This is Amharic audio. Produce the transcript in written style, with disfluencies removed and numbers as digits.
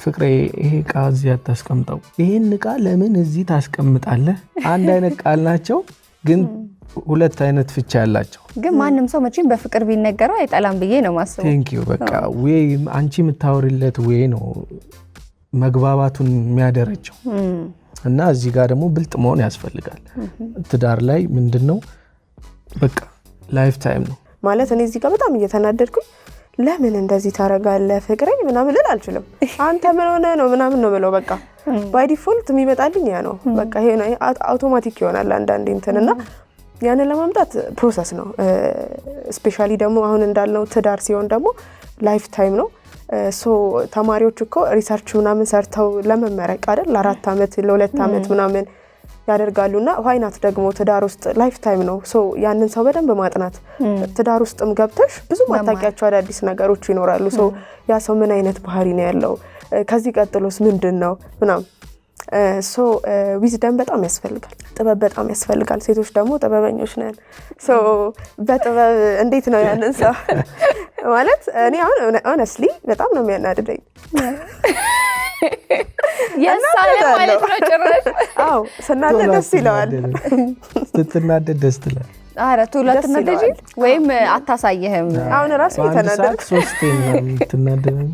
ፍቅሬ ይሄ ዕቃ እዚህ አታስቀምጠው፣ ይሄን ዕቃ ለምን እዚህ ታስቀምጣለህ? አንድ አይነት ቃል ናቸው ግን ሁለት አይነት ፍቻ ያላቸው። ግን ማንም ሰው መቼም በፍቅር ቢነገረው አይጠላም ብዬ ነው ማስበው። ቴንክ ዩ በቃ ወይ አንቺ የምታወሪለት ወይ ነው መግባባቱን የሚያደረጀው። እና እዚህ ጋር ደግሞ ብልጥ መሆን ያስፈልጋል። ትዳር ላይ ምንድነው በቃ ላይፍ ታይም ነው ማለት። እኔ እዚህ ጋር በጣም እየተናደድኩኝ ለምን እንደዚህ ታረጋለህ ፍቅሬ ምናምን ልል አልችልም። አንተ ምን ሆነ ነው ምናምን ነው ብለው በቃ ባይ ዲፎልት የሚመጣልኝ ያ ነው በቃ ይሄ ነው አውቶማቲክ ይሆናል አንዳንዴ እንትንና ያንን ለማምጣት ፕሮሰስ ነው። ስፔሻሊ ደግሞ አሁን እንዳልነው ትዳር ሲሆን ደግሞ ላይፍ ታይም ነው። ሶ ተማሪዎች እኮ ሪሰርች ምናምን ሰርተው ለመመረቅ አይደል ለ4 አመት ለ2 አመት ምናምን ያደርጋሉና ዋይናት ደግሞ ትዳር ውስጥ ላይፍ ታይም ነው። ሶ ያንን ሰው በደንብ ማጥናት ትዳር ውስጥም ገብተሽ ብዙ ማታውቂያቸው አዳዲስ ነገሮች ይኖራሉ። ሶ ያ ሰው ምን አይነት ባህሪ ነው ያለው ከዚህ ቀጥሎስ ምንድነው ምናምን ሶ ዊዝደም በጣም ያስፈልጋል፣ ጥበብ በጣም ያስፈልጋል። ሴቶች ደግሞ ጥበበኞች ነን። ሶ በጥበብ እንዴት ነው ያንን ሰው ማለት እኔ አሁን ሆነስሊ በጣም ነው የሚያናድደኝ። የሳለ ማለት ነው ጭራሽ። አዎ ስናደድ ደስ ይለዋል። ስትናደድ ደስ ትላለህ። አረ ቱላት ነደጂ ወይም አታሳየህም። አሁን ራሱ የተናደደ 3 ነው የምትናደደው